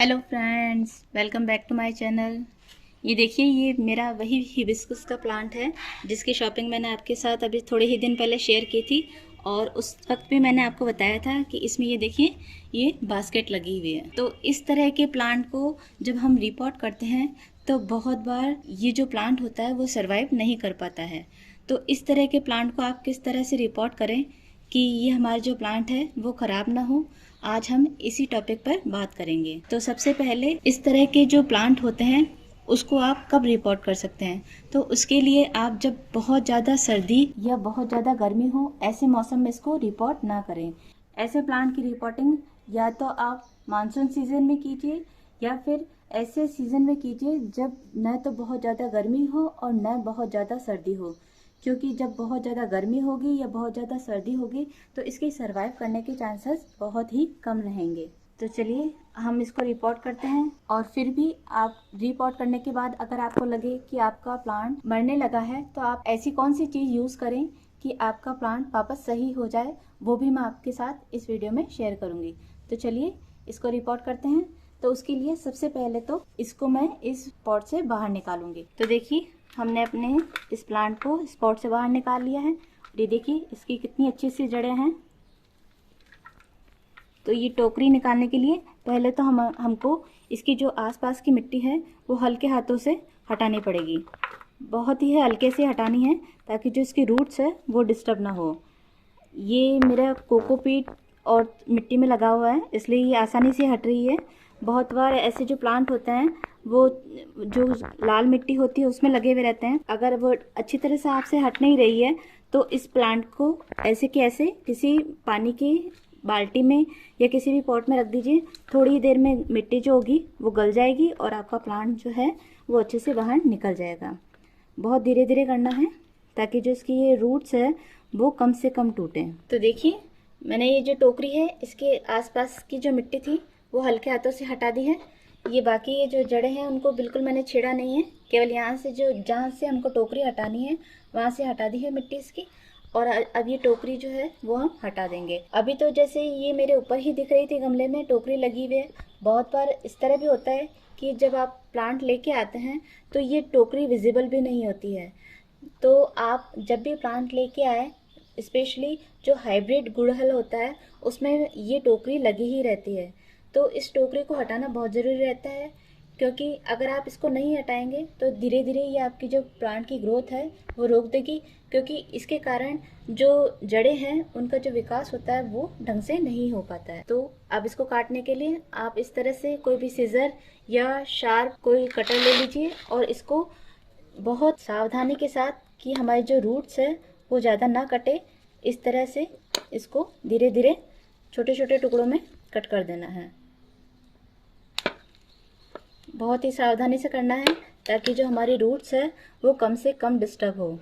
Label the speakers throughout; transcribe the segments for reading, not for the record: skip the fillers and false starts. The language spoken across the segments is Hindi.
Speaker 1: Hello friends, welcome back to my channel. ये देखिए, ये मेरा वही हिबिस्कुस का प्लांट है जिसकी शॉपिंग मैंने आपके साथ अभी थोड़े ही दिन पहले शेयर की थी। और उस वक्त भी मैंने आपको बताया था कि इसमें ये देखिए, ये बास्केट लगी हुई है। तो इस तरह के प्लांट को जब हम रिपोर्ट करते हैं तो बहुत बार ये जो प्लांट होता है वो सरवाइव नहीं कर पाता है। तो इस तरह के प्लांट को आप किस तरह से रिपोर्ट करें कि ये हमारा जो प्लांट है वो ख़राब ना हो, आज हम इसी टॉपिक पर बात करेंगे। तो सबसे पहले इस तरह के जो प्लांट होते हैं उसको आप कब रिपोर्ट कर सकते हैं। तो उसके लिए आप जब बहुत ज़्यादा सर्दी या बहुत ज़्यादा गर्मी हो, ऐसे मौसम में इसको रिपोर्ट ना करें। ऐसे प्लांट की रिपोर्टिंग या तो आप मानसून सीजन में कीजिए या फिर ऐसे सीजन में कीजिए जब न तो बहुत ज़्यादा गर्मी हो और न बहुत ज़्यादा सर्दी हो। क्योंकि जब बहुत ज़्यादा गर्मी होगी या बहुत ज़्यादा सर्दी होगी तो इसके सर्वाइव करने के चांसेस बहुत ही कम रहेंगे। तो चलिए हम इसको रिपोर्ट करते हैं। और फिर भी आप रिपोर्ट करने के बाद अगर आपको लगे कि आपका प्लांट मरने लगा है तो आप ऐसी कौन सी चीज़ यूज़ करें कि आपका प्लांट वापस सही हो जाए, वो भी मैं आपके साथ इस वीडियो में शेयर करूँगी। तो चलिए इसको रिपोर्ट करते हैं। तो उसके लिए सबसे पहले तो इसको मैं इस पॉट से बाहर निकालूंगी। तो देखिए, हमने अपने इस प्लांट को इस पॉट से बाहर निकाल लिया है। ये देखिए इसकी कितनी अच्छी सी जड़ें हैं। तो ये टोकरी निकालने के लिए पहले तो हमको इसकी जो आसपास की मिट्टी है वो हल्के हाथों से हटानी पड़ेगी। बहुत ही हल्के से हटानी है ताकि जो इसकी रूट्स है वो डिस्टर्ब ना हो। ये मेरा कोकोपीट और मिट्टी में लगा हुआ है इसलिए ये आसानी से हट रही है। बहुत बार ऐसे जो प्लांट होते हैं वो जो लाल मिट्टी होती है उसमें लगे हुए रहते हैं। अगर वो अच्छी तरह से आपसे हट नहीं रही है तो इस प्लांट को ऐसे के ऐसे किसी पानी की बाल्टी में या किसी भी पॉट में रख दीजिए। थोड़ी देर में मिट्टी जो होगी वो गल जाएगी और आपका प्लांट जो है वो अच्छे से बाहर निकल जाएगा। बहुत धीरे धीरे करना है ताकि जो इसकी ये रूट्स है वो कम से कम टूटें। तो देखिए, मैंने ये जो टोकरी है इसके आसपास की जो मिट्टी थी वो हल्के हाथों से हटा दी है। ये बाकी ये जो जड़ें हैं उनको बिल्कुल मैंने छेड़ा नहीं है, केवल यहाँ से जो जहाँ से हमको टोकरी हटानी है वहाँ से हटा दी है मिट्टी इसकी। और अब ये टोकरी जो है वो हम हटा देंगे। अभी तो जैसे ये मेरे ऊपर ही दिख रही थी गमले में टोकरी लगी हुई है। बहुत बार इस तरह भी होता है कि जब आप प्लांट लेके आते हैं तो ये टोकरी विजिबल भी नहीं होती है। तो आप जब भी प्लांट लेके आए, स्पेशली जो हाइब्रिड गुड़हल होता है उसमें ये टोकरी लगी ही रहती है। तो इस टोकरी को हटाना बहुत ज़रूरी रहता है, क्योंकि अगर आप इसको नहीं हटाएंगे तो धीरे धीरे ये आपकी जो प्लांट की ग्रोथ है वो रोक देगी। क्योंकि इसके कारण जो जड़ें हैं उनका जो विकास होता है वो ढंग से नहीं हो पाता है। तो अब इसको काटने के लिए आप इस तरह से कोई भी सीजर या शार्प कोई कटर ले लीजिए और इसको बहुत सावधानी के साथ, कि हमारे जो रूट्स है वो ज़्यादा ना कटे, इस तरह से इसको धीरे धीरे छोटे छोटे टुकड़ों में कट कर देना है। बहुत ही सावधानी से करना है ताकि जो हमारी रूट्स है वो कम से कम डिस्टर्ब हो।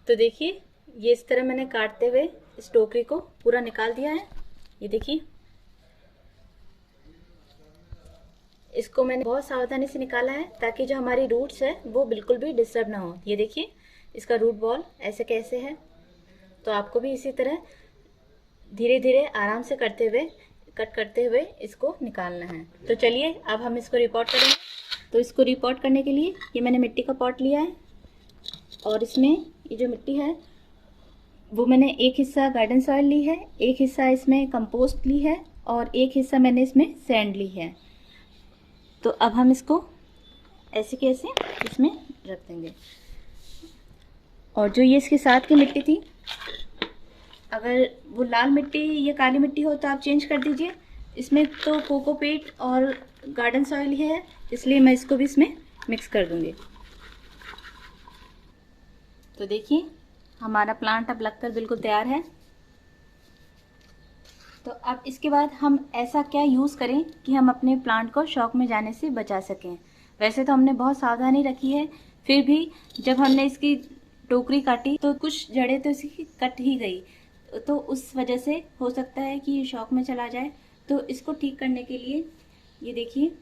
Speaker 1: तो देखिए, ये इस तरह मैंने काटते हुए इस टोकरी को पूरा निकाल दिया है। ये देखिए, इसको मैंने बहुत सावधानी से निकाला है ताकि जो हमारी रूट्स है वो बिल्कुल भी डिस्टर्ब ना हो। ये देखिए, इसका रूट बॉल ऐसे कैसे है। तो आपको भी इसी तरह धीरे धीरे आराम से कट करते हुए इसको निकालना है। तो चलिए अब हम इसको रिपोर्ट करेंगे। तो इसको रिपोर्ट करने के लिए ये मैंने मिट्टी का पॉट लिया है और इसमें ये जो मिट्टी है वो मैंने एक हिस्सा गार्डन सॉइल ली है, एक हिस्सा इसमें कंपोस्ट ली है और एक हिस्सा मैंने इसमें सैंड ली है। तो अब हम इसको ऐसे कैसे इसमें रख देंगे। और जो ये इसके साथ की मिट्टी थी, अगर वो लाल मिट्टी या काली मिट्टी हो तो आप चेंज कर दीजिए। इसमें तो कोकोपीट और गार्डन सॉइल ही है इसलिए मैं इसको भी इसमें मिक्स कर दूंगी। तो देखिए, हमारा प्लांट अब लगकर बिल्कुल तैयार है। तो अब इसके बाद हम ऐसा क्या यूज़ करें कि हम अपने प्लांट को शॉक में जाने से बचा सकें। वैसे तो हमने बहुत सावधानी रखी है, फिर भी जब हमने इसकी टोकरी काटी तो कुछ जड़ें तो इसकी कट ही गई। तो उस वजह से हो सकता है कि ये शॉक में चला जाए। तो इसको ठीक करने के लिए ये देखिए,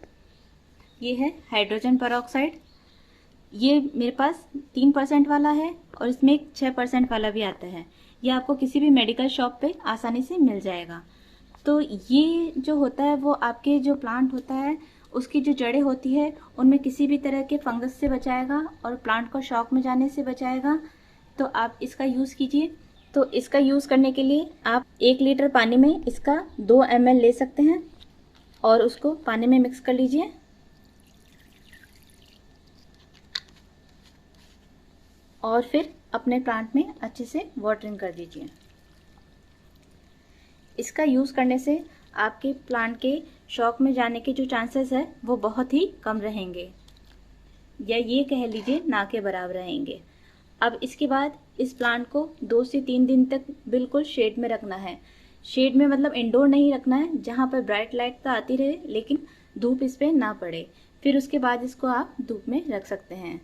Speaker 1: ये है हाइड्रोजन पेरोक्साइड। ये मेरे पास 3% वाला है और इसमें एक 6% वाला भी आता है। ये आपको किसी भी मेडिकल शॉप पे आसानी से मिल जाएगा। तो ये जो होता है वो आपके जो प्लांट होता है उसकी जो जड़ें होती है उनमें किसी भी तरह के फंगस से बचाएगा और प्लांट को शॉक में जाने से बचाएगा। तो आप इसका यूज़ कीजिए। तो इसका यूज़ करने के लिए आप 1 लीटर पानी में इसका 2 ml ले सकते हैं और उसको पानी में मिक्स कर लीजिए। और फिर अपने प्लांट में अच्छे से वाटरिंग कर दीजिए। इसका यूज़ करने से आपके प्लांट के शॉक में जाने के जो चांसेस है वो बहुत ही कम रहेंगे, या ये कह लीजिए ना के बराबर रहेंगे। अब इसके बाद इस प्लांट को 2 से 3 दिन तक बिल्कुल शेड में रखना है। शेड में मतलब इंडोर नहीं रखना है, जहाँ पर ब्राइट लाइट तो आती रहे लेकिन धूप इस पर ना पड़े। फिर उसके बाद इसको आप धूप में रख सकते हैं।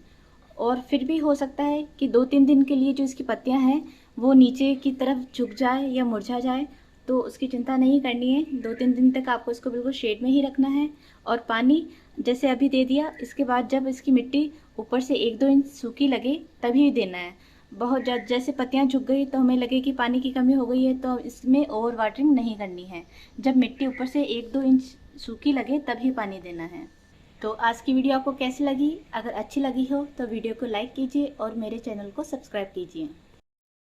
Speaker 1: और फिर भी हो सकता है कि 2-3 दिन के लिए जो इसकी पत्तियां हैं वो नीचे की तरफ झुक जाए या मुरझा जाए, तो उसकी चिंता नहीं करनी है। 2-3 दिन तक आपको इसको बिल्कुल शेड में ही रखना है। और पानी जैसे अभी दे दिया, इसके बाद जब इसकी मिट्टी ऊपर से 1-2 इंच सूखी लगे तभी देना है। बहुत जैसे पत्तियां झुक गई तो हमें लगे कि पानी की कमी हो गई है, तो इसमें ओवर वाटरिंग नहीं करनी है। जब मिट्टी ऊपर से 1-2 इंच सूखी लगे तभी पानी देना है। तो आज की वीडियो आपको कैसी लगी? अगर अच्छी लगी हो तो वीडियो को लाइक कीजिए और मेरे चैनल को सब्सक्राइब कीजिए।